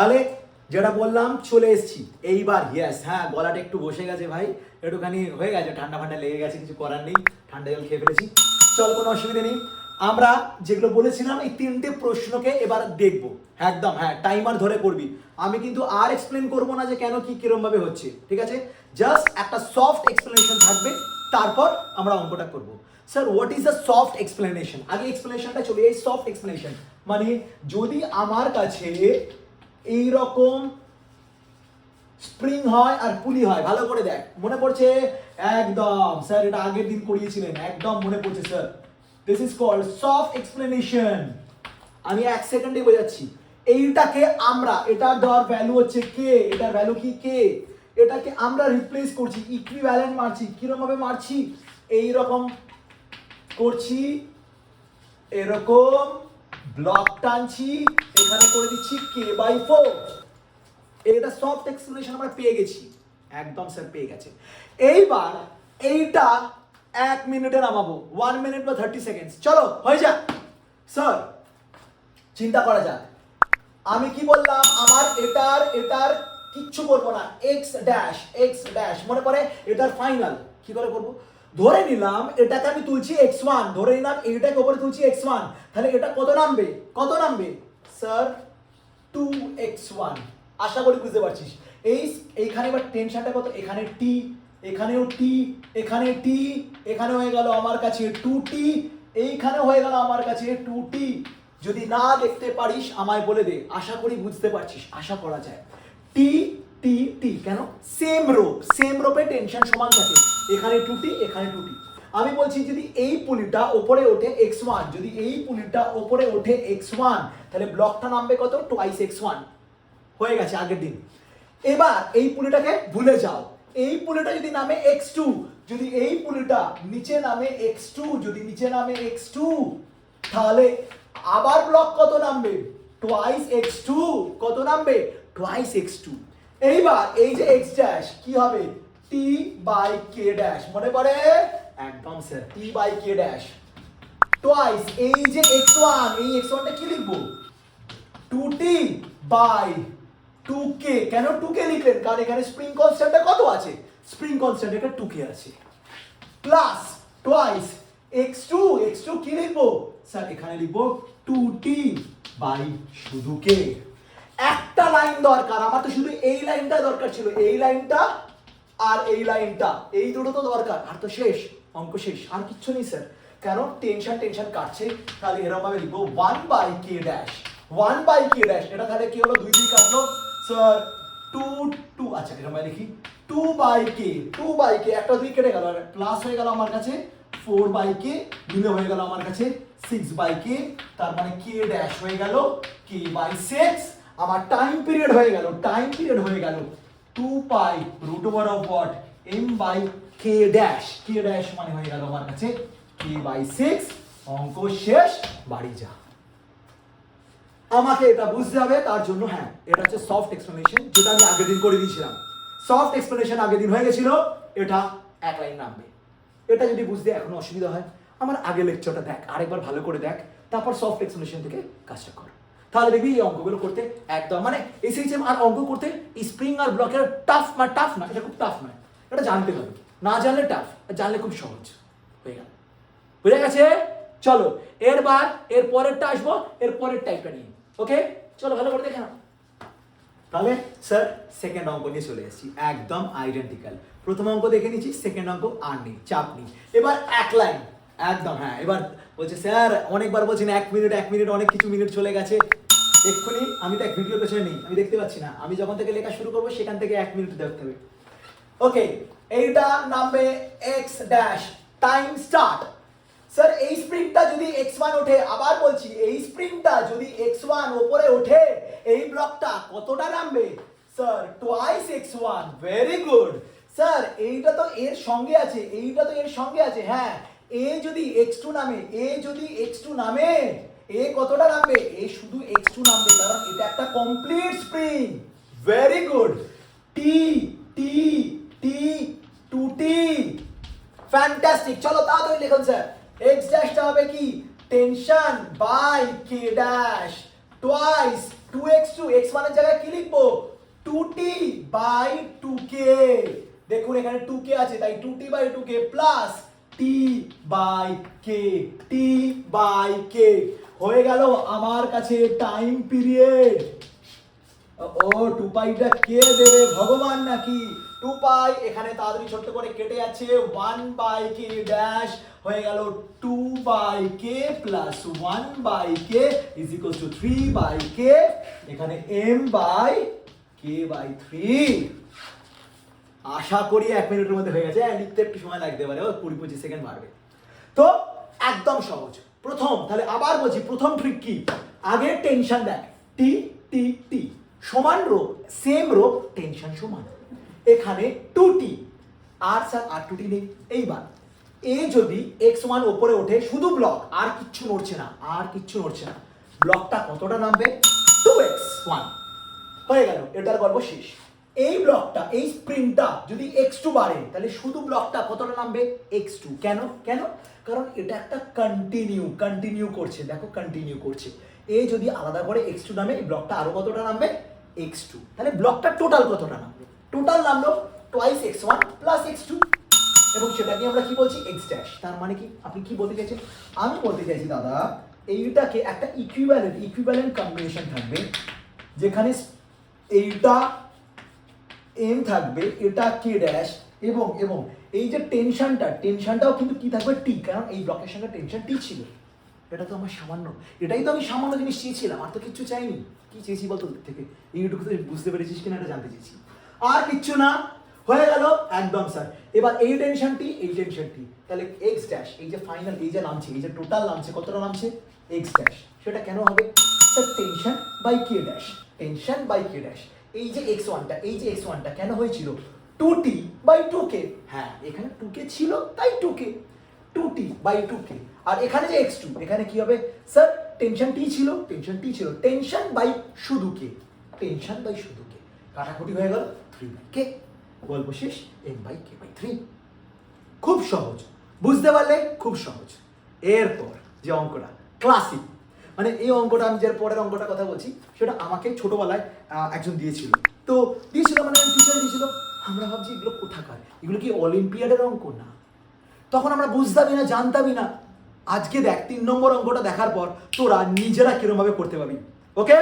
তাহলে যেটা বললাম চলে এসেছি এইবার। ইয়েস, হ্যাঁ গলাটা একটু বসে গেছে ভাই, একটুখানি হয়ে গেছে, ঠান্ডা ফান্ডা লেগে গেছে, কিছু করার নেই, ঠান্ডা জল খেয়ে ফেলেছি, চল কোনো অসুবিধা নেই। আমরা যেগুলো বলেছিলাম এই 3টে প্রশ্নকে এবার দেখবো একদম, হ্যাঁ টাইমার ধরে করবি। আমি কিন্তু আর এক্সপ্লেন করবো না যে কেন কি কিরম ভাবে হচ্ছে, ঠিক আছে? জাস্ট একটা সফট এক্সপ্লেনেশন থাকবে, তারপর আমরা অঙ্কটা করবো। Sir what is the soft explanation? আগে এক্সপ্লেনেশনটা চলে, এই সফট এক্সপ্লেনেশন মানে যদি আমার কাছে এইরকম স্প্রিং হয় আর পুলি হয়, ভালো করে দেখ, মনে পড়ছে একদম? স্যার এটা আগের দিন করিয়েছিলেন, একদম মনে পড়ছে sir. This is called soft explanation. আমি 1 সেকেন্ডে বোঝাচ্ছি। এইটাকে আমরা, এটার দেওয়ার ভ্যালু হচ্ছে কে, এটার ভ্যালু কি কে, এটাকে আমরা রিপ্লেস করছি, ইকুইভ্যালেন্ট মারছি। কিরকম ভাবে মারছি? এইরকম করছি, এরকম ব্লক টানছি, এখানে করে দিচ্ছি k/4। এটা সফট এক্সপ্লেনেশন আমরা পেয়ে গেছি, একদম স্যার পেয়ে গেছে। এইবার এইটা 1 মিনিটে নামাবো, 1 মিনিট বা 30 সেকেন্ডস, চলো হয়ে যাক। স্যার চিন্তা করা যাক, আমি কি বললাম, আমার এটার কিচ্ছু করবো না, x ড্যাশ মনে পড়ে, এটার ফাইনাল কি করে করবো? ধরে নিলাম এটাকে আমি তুলছি x1, ধরে নিলাম এইটাকে উপরে তুলছি x1, তাহলে এটা কত নামবে, কত নামবে স্যার? 2x1। আশা করি বুঝতে পারছিস। এইখানে এবার টেনশনটা কত, এখানে t, এখানেও t, এখানে t, এখানে হয়ে গেল আমার কাছে 2t, এইখানে হয়ে গেল আমার কাছে 2t। যদি না দেখতে পারিস আমায় বলে দে, আশা করি বুঝতে পারছিস, আশা করা যায়। t t t কেন? সেম রোপে টেনশন সমান থাকে, এখানে 2t, এখানে 2t। আমি বলছি যদি এই পুলিটা উপরে ওঠে x1, যদি এই পুলিটা উপরে ওঠে x1, তাহলে ব্লকটা নামবে কত? 2x1। হয়ে গেছে আগের দিন। এবার এই পুলিটাকে ভুলে যাও, এই পুলিটা যদি নামে x2, যদি এই পুলিটা নিচে নামে x2, যদি নিচে নামে x2, তাহলে আবার ব্লক কত নামবে? 2x2। কত নামবে? 2x2। এইবার এই যে x ড্যাশ কি হবে? t/k ড্যাশ, মনে পড়ে? একদম স্যার, t/k ড্যাশ টুয়াইস এই যে x1, এই x1টা কি লিখবো? 2t/2k। কেন 2k লিখলেন? কারণ এখানে স্প্রিং কনস্ট্যান্টটা কত আছে? স্প্রিং কনস্ট্যান্ট এটা 2k আছে, প্লাস টুয়াইস x2 কি লিখবো স্যার? এখানে লিখবো 2t/শুধু k। একটা লাইন দরকার আমার, তো শুধু এই লাইনটা দরকার ছিল, এই লাইনটা আর এই লাইনটা, এই দুটো তো দরকার, আর তো শেষ, অঙ্ক শেষ, আর কিচ্ছু নেই স্যার। কেন? টেনশন কাটছে, তাহলে এরকম ভাবে লিখবো 1/k ড্যাশ, 1/k ড্যাশ। এটা তাহলে কি হলো? 2 দিয়ে কাটলো স্যার, 2 আচ্ছা এরকম ভাবে লিখি 2/k, একটা 2 কেটে গেল, প্লাস হয়ে গেল আমার কাছে 4/k, মিলে হয়ে গেল আমার কাছে 6/k, তার মানে k ড্যাশ হয়ে গেল k/6। আমার টাইম পিরিয়ড হয়ে গেল 2 √over of what? m/k dash, k dash মানে হয়ে গেল আমার কাছে k/6। অঙ্ক শেষ, বাড়ি যা। আমাকে এটা বুঝতে হবে, তার জন্য হ্যাঁ এটা হচ্ছে সফট এক্সপ্লেনেশন, যেটা আমি আগের দিন করে দিয়েছিলাম। সফট এক্সপ্লেনেশন আগের দিন হয়ে গেছিল, এটা এক লাইন নামবে। এটা যদি বুঝতে এখনো অসুবিধা হয়, আমার আগের লেকচারটা দেখ, আরেকবার ভালো করে দেখ, তারপর সফট এক্সপ্লেনেশন থেকে কাজটা কর, তাহলে দেখবি এই অঙ্কগুলো করতে একদম মানে SHM আর অঙ্ক করতে স্প্রিং আর ব্লকের টাফ না, এটা খুব টাফ নয়, এটা জানতে হবে, না জানলে টাফ, জানলে খুব সহজ হয়ে গেল। বুঝে গেছে? চলো এর পরেরটা আসবো, এর পরের টাইপটা নিয়ে। ওকে চলো ভালো করে দেখে নাও। তাহলে স্যার সেকেন্ড অঙ্ক নিয়ে চলে এসেছি, একদম আইডেন্টিক্যাল। প্রথম অঙ্ক দেখে নিচ্ছি, সেকেন্ড অঙ্ক আর নেই, চাপ নেই। এবার এক লাইন একদম, হ্যাঁ এবার বলছে স্যার অনেকবার বলছেন 1 মিনিট, অনেক কিছু মিনিট চলে গেছে এক্ষুনি। আমি তো এক ভিডিও পেছনে নেই, আমি দেখতে পাচ্ছি না, আমি যখন থেকে লেখা শুরু করবো সেখান থেকে 1 মিনিট দেখতে হবে। ওকে এইটা নামবে x dash, time start. Sir এই স্প্রিংটা যদি x1 ওঠে, আবার বলছি এই স্প্রিংটা যদি x1 উপরে ওঠে, এই ব্লকটা কতটা নামবে sir? Twice x1। Very good sir, এইটা তো এর সঙ্গে আছে, এইটা তো এর সঙ্গে আছে, হ্যাঁ। এ যদি x2 নামে, এ কতটা নামবে? এ শুধু x2 নামবে, কারণ এটা একটা complete spring. Very good. t 2t। Fantastic. চলো তাড়াতাড়ি লিখুন স্যার। x ড্যাশটা হবে কি? Tension by k dash twice 2x2 x1 এর জায়গায় কি লিখবো 2t বাই 2k। দেখুন এখানে 2k আছে তাই 2t by 2k plus t by k, t by k হয়ে গেল আমার কাছে টাইম পিরিয়ড। ও 2 পাইটা কে দেবে ভগবান নাকি? 2 পাই এখানে তাড়াতাড়ি ছোট করে কেটে যাচ্ছে, 1 বাই k ড্যাশ হয়ে গেল 2 by k plus 1 by k is equals to 3 by k, এখানে m বাই k বাই 3। আশা করি 1 মিনিটের মধ্যে হয়ে গেছে, লিখতে একটু সময় লাগতে পারে, 20-25 সেকেন্ড বাড়বে। তো একদম সহজ। প্রথম তাহলে আবার বলছি, প্রথম ট্রিক কি, আগে টেনশন দেখ, টি টি টি সমান রো, সেম রো, টেনশন সমান, এখানে 2t আর স্যার আর 2t নেই। এইবার এ যদি x1 উপরে ওঠে, শুধু ব্লক, আর কিচ্ছু নড়ছে না, আর কিচ্ছু নড়ছে না, ব্লকটা কতটা নামবে 2x1 হয়ে গেল, এটার গল্প শেষ। এই ব্লকটা, এই স্প্রিংটা যদি x2 বাড়ে তাহলে শুধু ব্লকটা কতটা নামবে x2। কেন কেন? কারণ এটা একটা কন্টিনিউ করছে, দেখো কন্টিনিউ করছে। এ যদি আলাদা করে x2 নামে, এই ব্লকটা আরো কতটা নামবে x2, তাহলে ব্লকটা টোটাল কতটা নামবে, টোটাল নামলো টুয়াইস x1 প্লাস x2, এবং সেটাকে আমরা কি বলছি x ড্যাশ। তার মানে কি আপনি কি বলতে চাইছেন? আমি বলতে চাইছি দাদা এইটাকে একটা ইকুইভ্যালেন্ট কম্বিনেশন থাকবে, যেখানে এইটা m থাকবে, এটা k ড্যাশ, এবং এবং এই যে টেনশনটাও কিন্তু কি থাকবে t, কারণ এই ব্লকের সঙ্গে টেনশন t ছিল। এটা তো আমার সামান্য, এটাই তো আমি সামান্য জিনিস চেয়েছিলাম, আর তো কিচ্ছু চাইনি। কি চেয়েছি বলতো থেকে, এইটুকু বুঝতে পেরেছিস কিনা এটা জানতে চেয়েছি, আর কিচ্ছু না, হয়ে গেল একদম স্যার। এবার এই টেনশনটি, তাহলে x ড্যাশ, এই যে ফাইনাল, এই যে নামছে, এই যে টোটাল নামছে, কতটা নামছে x ড্যাশ, সেটা কেন হবে sir tension by k dash, tension by k dash. এই যে x1টা, এই যে x1টা কেন হয়েছিল 2t বাই 2k, হ্যাঁ এখানে 2k ছিল তাই 2k, 2t বাই 2k। আর এখানে যে x2, এখানে কি হবে স্যার টেনশন t ছিল, টেনশন বাই শুধু k, কাটাকুটি হয়ে গেল 3 বাই k, গল্প শেষ, m বাই k বাই 3। খুব সহজ, বুঝতে পারলে খুব সহজ। এরপর যে অঙ্কটা ক্লাসিক, মানে এই অঙ্কটা আমি যার পরের অঙ্কটা কথা বলছি, সেটা আমাকে ছোটবেলায় একজন দিয়েছিল, তো দিয়েছিল মানে টিচার দিয়েছিল, আমরা ভাবছি এগুলো কোথাকার, এগুলো কি অলিম্পিয়াডের অঙ্ক? না, তখন আমরা বুঝতামই না, জানতামই না। আজকে দেখ 3 নম্বর অঙ্কটা দেখার পর তোরা নিজেরা কিরকম ভাবে করতে পারবি। ওকে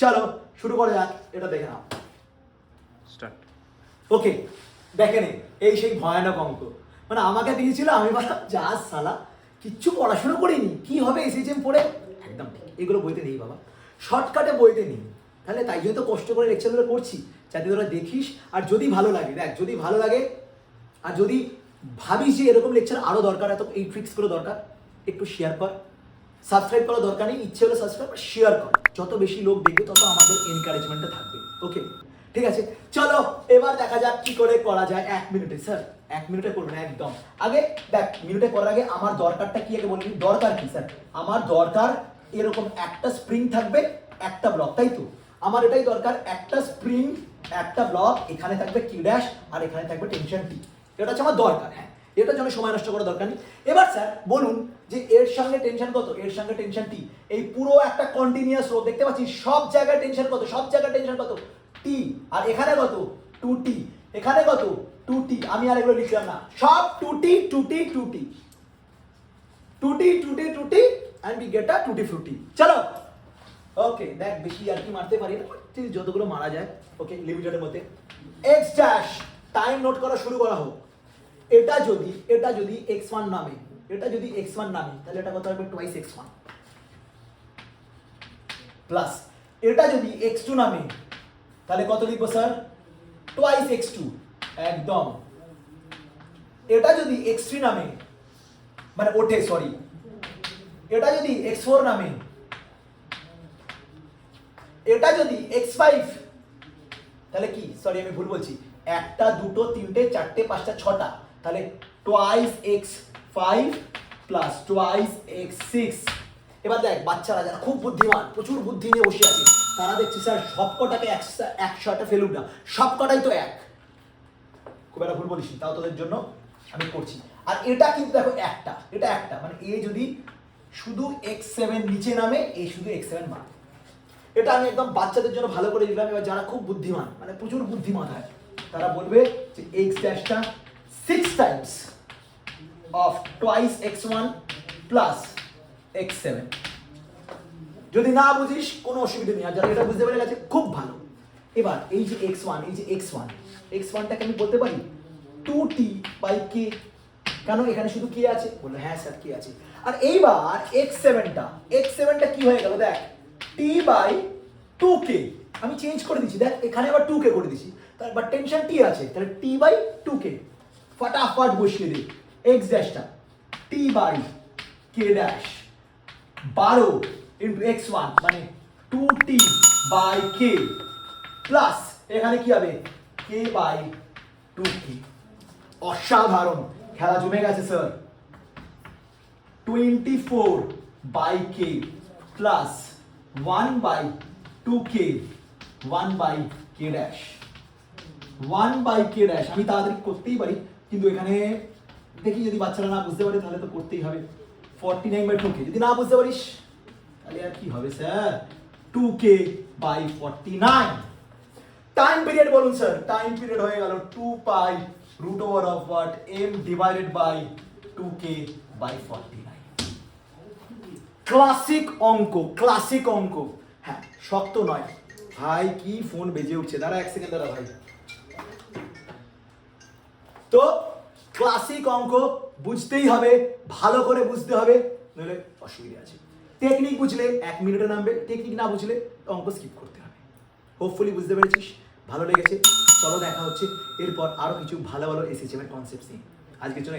চলো শুরু করা যাক, এটা দেখে নাও, স্টার্ট। ওকে দেখে নে, এই সেই ভয়ানক অঙ্ক, মানে আমাকে দিয়েছিল, আমি বললাম যা সালা কিচ্ছু পড়াশোনা করিনি, কি হবে SHM পড়ে, একদম ঠিক, এগুলো বইতে নেই বাবা, শর্টকাটে বইতে নেই, তাহলে তাই জন্য তো কষ্ট করে লেকচারগুলো করছি, যাতে তোরা দেখিস, আর যদি ভালো লাগে, দেখ যদি ভালো লাগে, আর যদি ভাবিস যে এরকম লেকচার আরো দরকার, এত এই ট্রিক্সগুলো দরকার, একটু শেয়ার কর, সাবস্ক্রাইব করার দরকার নেই, ইচ্ছে হলে সাবস্ক্রাইব কর, শেয়ার কর, যত বেশি লোক দেখবে তত আমাদের এনকারেজমেন্টটা থাকবে। ওকে ঠিক আছে, চলো এবার দেখা যাক কি করে করা যায় 1 মিনিটে। স্যার 1 মিনিটে করবো না একদম, আগে দেখ মিনিটে করার আগে আমার দরকারটা কি আগে বলবি। দরকার কি স্যার? আমার দরকার এরকম একটা স্প্রিং থাকবে, একটা ব্লক, তাই তো আমার এটাই দরকার, একটা স্প্রিং, একটা ব্লক, এখানে থাকবে কি ড্যাশ, আর এখানে থাকবে টেনশন টি, এটা হচ্ছে আমার দরকার। হ্যাঁ এটার জন্য সময় নষ্ট করার দরকার নেই। এবার স্যার বলুন যে এর সঙ্গে টেনশন কত, এর সঙ্গে টেনশন টি, এই পুরো একটা কন্টিনিউয়াস রো দেখতে পাচ্ছি, সব জায়গায় টেনশন কত, সব জায়গায় টেনশন কত টি, আর এখানে কত 2t, এখানে কত 2t, আমি আর এগুলো লিখলাম না, সব 2t 2t 2t 2t 2t 2t and we get a tutti frutti। চলো ওকে দেখ বেশি আর কি মারতে পারি না, যতগুলো মারা যায় ওকে লিমিটেডের মধ্যে। x ড্যাশ, টাইম নোট করা শুরু করা হোক। এটা যদি x1 নামে, তাহলে এটা কত হবে টুয়াইস x1, প্লাস এটা যদি x2 নামে তাহলে কত লিখবো স্যার টুয়াইস x2, একদম। এটা যদি x3 নামে, মানে ওঠে সরি, এটা যদি x4 নামে, এটা যদি x5, তাহলে কি সরি আমি ভুল বলছি, একটা দুটো তিনটে চারটে পাঁচটা ছটা, তাহলে twice x5 plus twice x6। এবার দেখ বাচ্চারা যারা খুব বুদ্ধিমান, প্রচুর বুদ্ধি নিয়ে বসে আছে, তারা দেখছি স্যার সবকটাকে 100টা ফেলুক না, সবকটাই তো এক, খুব একটা ভুল বলিস, তাও তোদের জন্য আমি করছি। আর এটা কিন্তু দেখো এটা একটা, মানে এ যদি শুধু x7 নিচে নামে, এ শুধু x7 বাড়ে, এটা আমি একদম বাচ্চাদের জন্য ভালো করে দিলাম। এবার যারা খুব বুদ্ধিমান মানে প্রচুর বুদ্ধিমান হয় তারা বলবে যে x ড্যাশটা 6 Times of twice x1 plus x7। যদি না বুঝিস কোনো অসুবিধা নেই, আর যারা এটা বুঝতে পেরে গেছে খুব ভালো। এবার এই যে x1, এই যে x1টাকে আমি বলতে পারি 2t/k। কেন এখানে শুধু k আছে? বললো হ্যাঁ স্যার k আছে। আর এইবার x7টা কি হয়ে গেল দেখ, t/2k। আমি চেঞ্জ করে দিচ্ছি, দেখ এখানে আবার 2k করে দিচ্ছি, তারপর টেনশন t আছে, তাহলে t/2k। ফটাফট বসিয়ে দে x ড্যাশটা t/k dash 12 into x1 মানে 2t/k প্লাস এখানে কি হবে k/2k। অসাধারণ, খেলা জমে গেছে sir. 24/k plus 1/2k 1/k dash 1/k dash. আমি তাড়াতাড়ি করতেই পারি, কিন্তু এখানে দেখি যদি বাচ্চারা না বুঝতে পারে তাহলে তো করতেই হবে। 49/2k যদি না বুঝতে পারিস তাহলে আর কি হবে স্যার, 2k/49। টাইম পিরিয়ড বলুন স্যার। টাইম পিরিয়ড হয়ে গেল 2π√m divided by 2k/49। Classic অঙ্ক। হ্যাঁ শক্ত নয় ভাই। কি ফোন বেজে উঠছে, দাঁড়া 1 সেকেন্ড দাঁড়া ভাই। তো ক্লাসিক অঙ্ক বুঝতেই হবে, ভালো করে বুঝতে হবে, নইলে অসুবিধা আছে। টেকনিক বুঝলে 1 মিনিটে নামবে, টেকনিক না বুঝলে অঙ্ক স্কিপ করতে হবে। হোপফুলি বুঝতে পেরেছিস, ভালো লেগেছে। চলো দেখা হচ্ছে এরপর আরো কিছু ভালো SHM এর কনসেপ্ট নিয়ে। আজকের জন্য